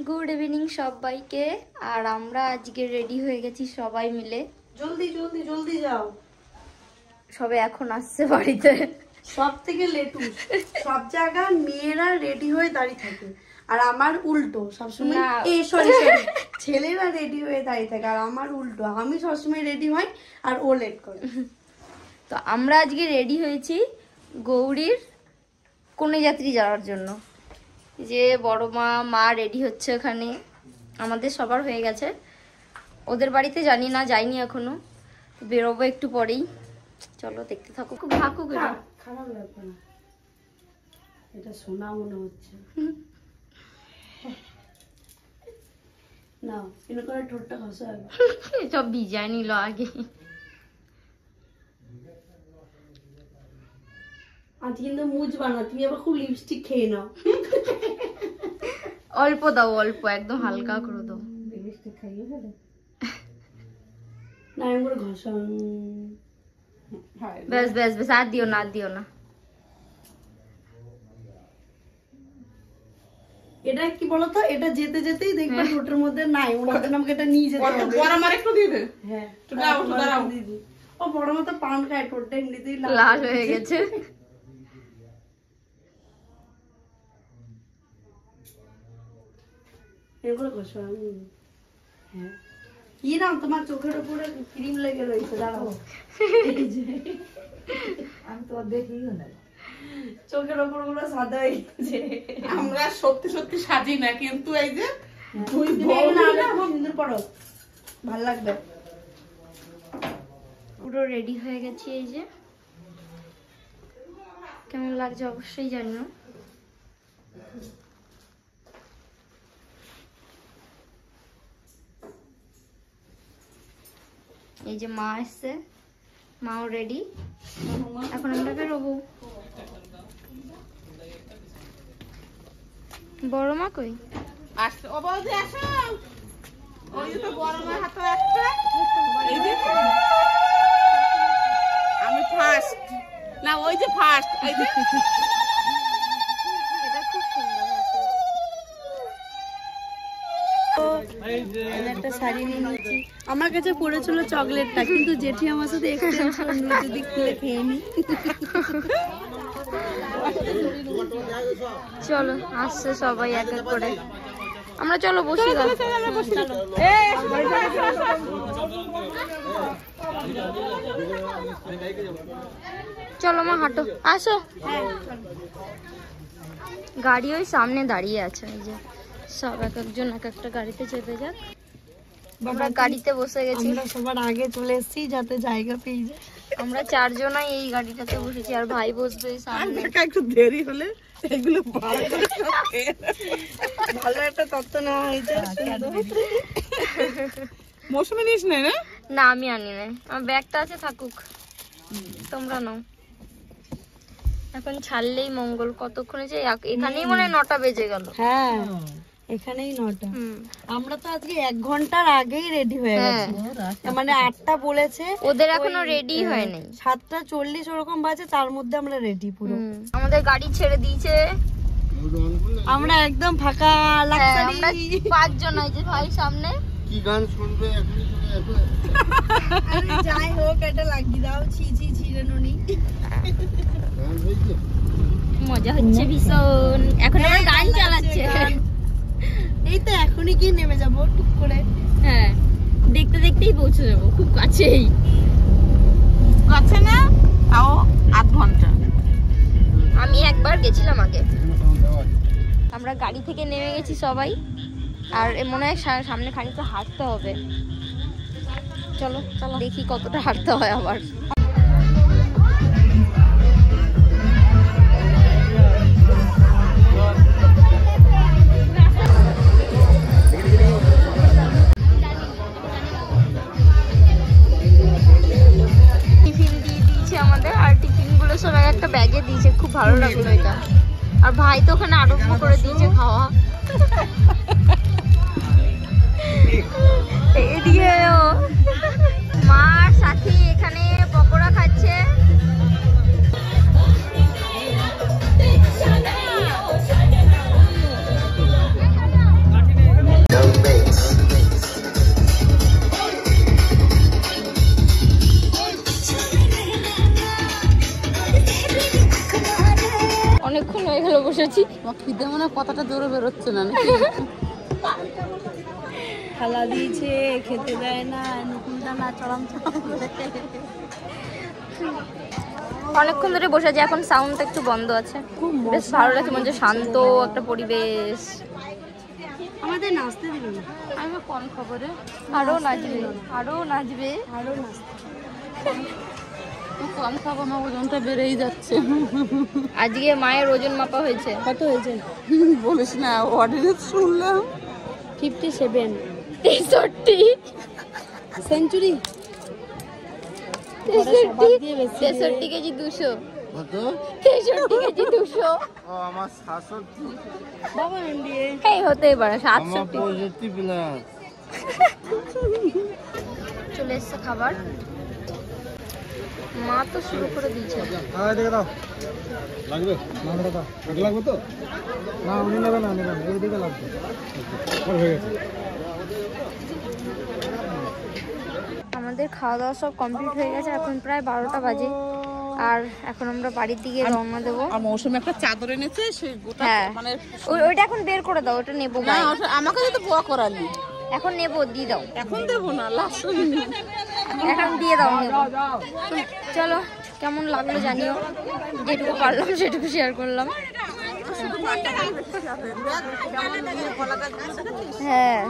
Good evening সবাইকে। আর আমরা আজকে রেডি হয়ে গেছি সবাই মিলে। জলদি জলদি জলদি যাও। সবে এখন আসছে বাড়িতে। সব থেকে লেটুস, সব জায়গায় মেয়েরা রেডি হয়ে দাঁড়িয়ে থাকে আর আমার উল্টো সবসময় ছেলেরা রেডি হয়ে দাঁড়িয়ে থাকে আর আমার উল্টো, আমি সবসময় রেডি হই আর ও লেট করে। তো আমরা আজকে রেডি হয়েছি গৌরীর কন্যাযাত্রী যাওয়ার জন্য। যে বড় মা রেডি হচ্ছে ওখানে, আমাদের সবার হয়ে গেছে, ওদের বাড়িতে জানি না, যাইনি এখনো, বেরোবো একটু পরেই। চলো দেখতে থাকো, খুব থাকুক। খারাপ লাগবে না, এটা শোনা মনে হচ্ছে না, এনে করে ঠোঁটটা ঘষা হবে। সব ভিজায় নিল আগে। আজ কিন্তু মুজ বানা, তুমি আবার খুব লিপস্টিক খেয়ে নাও। অল্প দাও, অল্প একদম হালকা করে দাও। লিপস্টিক খাইয়ে ফেলে না, আমি করে ঘষা। বেশ বেশ বেশ, আর দিও না, আর দিও না। এটা কি বলতো, এটা যেতে যেতেই দেখবে ঠোঁটের মধ্যে নাই, ওনার জন্য আমাকে এটা নিয়ে যেতে হবে। বড় মার একটু দিয়ে দে। হ্যাঁ তো দাও দিদি, ও বড় মা তো পান খায়, ঠোঁটটা এমনিতেই লাল হয়ে গেছে। এগুলো ঘষা। হ্যাঁ কি নাম তোমার, চোখের উপরে ক্রিম লেগে রয়েছে, দাঁড়াও। আমি তো দেখিও না, চোখের ওপর গুলো সাদা হয়ে গেছে। আমরা সত্যি সত্যি সাজি না, কিন্তু এই যে তুই সুন্দর পড়ো, ভাল লাগবে। পুরো রেডি হয়ে গেছি, এই যে কেমন লাগছে অবশ্যই জানিও। এই যে মা এসছে, মাও রেডি, এখন আমরা বেরোবো। বড় মা কই? আসো ও বৌদি, আসো। ওই যে তো বড় মার হাতে একটা, এই যে আমি ফার্স্ট না, ওই যে ফার্স্ট, এই যে এটা খুব সুন্দর হয়েছে। একটা শাড়ি নিয়ে নিয়েছি, আমার কাছে পড়েছিল চকলেটটা, কিন্তু জেঠি আমার সাথে এক্সচেঞ্জ করে নিল, যদি খুলে খেয়ে নি। চলো আসছে সবাই এক এক করে, আমরা চলো বসি। চলো মা হাঁটো, আসো। গাড়ি ওই সামনে দাঁড়িয়ে আছে, এই যে সব এক একজন এক একটা গাড়িতে চেপে যাক। আমরা গাড়িতে বসে গেছি, আমরা সবার আগে চলে এসেছি যাতে জায়গা পেয়ে যায়। আমরা চারজনাই এই গাড়িটাতে বসেছি, আর ভাই বসবে সামনে। একটু দেরি হলে এগুলো ভালো একটা তত্ত্ব নেওয়া হয়েছে। মৌসুমী নিস না? না আমি আনি নাই, আমার ব্যাগটা আছে, থাকুক, তোমরা নাও। এখন ছাড়লেই মঙ্গল। কতক্ষণে যে এখানেই মনে হয় 9টা বেজে গেল। হ্যাঁ এখানেই 9টা। আমরা তো আজকে 1 ঘন্টার আগেই রেডি হয়ে গেছি, মানে 8টা বলেছে, ওদের এখনো রেডি হয় নাই। 7:40 ওরকম বাজে, তার মধ্যে আমরা রেডি পুরো। আমাদের গাড়ি ছেড়ে দিয়েছে, আমরা একদম ফাঁকা লাক্সারি। আমরা 5 জন, এই যে ভাই সামনে। কি গান শুনবে এখনই চলে আরে যাই হোক, এটা লাগিয়ে দাও। ছি ছি ছিড়ে নুনি, মজা হচ্ছে ভীষণ। এখন আমরা গান চালাচ্ছে, এই তো এখনই কি নেমে যাবো টুক করে। হ্যাঁ দেখতে দেখতেই পৌঁছে যাবো, খুব কাছেই। কাছে না, তাও আধ ঘন্টা। আমি একবার গেছিলাম আগে। আমরা গাড়ি থেকে নেমে গেছি সবাই, আর মনে হয় সামনে খানিকটা হাঁটতে হবে। চলো চলো দেখি কতটা হাঁটতে হয় আবার। টিফিন দিয়ে দিয়েছে আমাদের, আর টিফিন গুলো সব একটা ব্যাগে দিয়েছে, খুব ভালো লাগলো এটা। আর ভাই তো ওখানে আরম্ভ করে দিয়েছে খাওয়া। এদিকে মার সাথী এখানে পকোড়া খাচ্ছে। খিদে মনে কথাটা জোরে বেরোচ্ছে না নাকি? থালা দিয়েছে, খেতে দেয় না, নুকুলদানা চড়াম চড়াম করে। অনেকক্ষণ ধরে বসে আছে, এখন সাউন্ডটা একটু বন্ধ আছে, বেশ ভালো লাগছে, মনে হচ্ছে শান্ত একটা পরিবেশ। আমাদের নাচতে দিবি না? আমি কোন খবরে আরো নাচবে, আরো নাচবে। আরো নাচতে। কম খাবো না, ওজনটা বেড়েই যাচ্ছে। আজকে মায়ের ওজন মাপা হয়েছে। কত হয়েছে? বলিস না, অর্ডিনেন্স শুনলাম 57 63 সেঞ্চুরি। 63 কেজি 200। কত? 63 কেজি 200। ও আমার 67, বাবা দিয়ে এই হতেই পারে আমার 67। 65 প্লাস। চলে এসছে খাবার, মা তো শুরু করে দিয়েছে। হ্যাঁ দেখে দাও, লাগবে না দাও, এটা লাগবে তো না, উনি নেবে না, নেবে না, এইদিকে লাগবে। হয়ে গেছে। আমাদের খাওয়া দাওয়া সব কমপ্লিট হয়ে গেছে, এখন প্রায় 12টা বাজে, আর এখন আমরা বাড়ির দিকে রওনা দেবো। আর মৌসুমী একটা চাদর এনেছে, সেই গোটা হ্যাঁ, মানে ওইটা এখন বের করে দাও, ওটা নেবো না, গায়ে। আমাকে তো বোয়া করালি, এখন নেবো, দিয়ে দাও, এখন দেবো না, লাস্ট এখন দিয়ে দাও, নেবো। চলো, কেমন লাগলো জানিও, যেটুকু পারলাম সেটুকু শেয়ার করলাম। হ্যাঁ,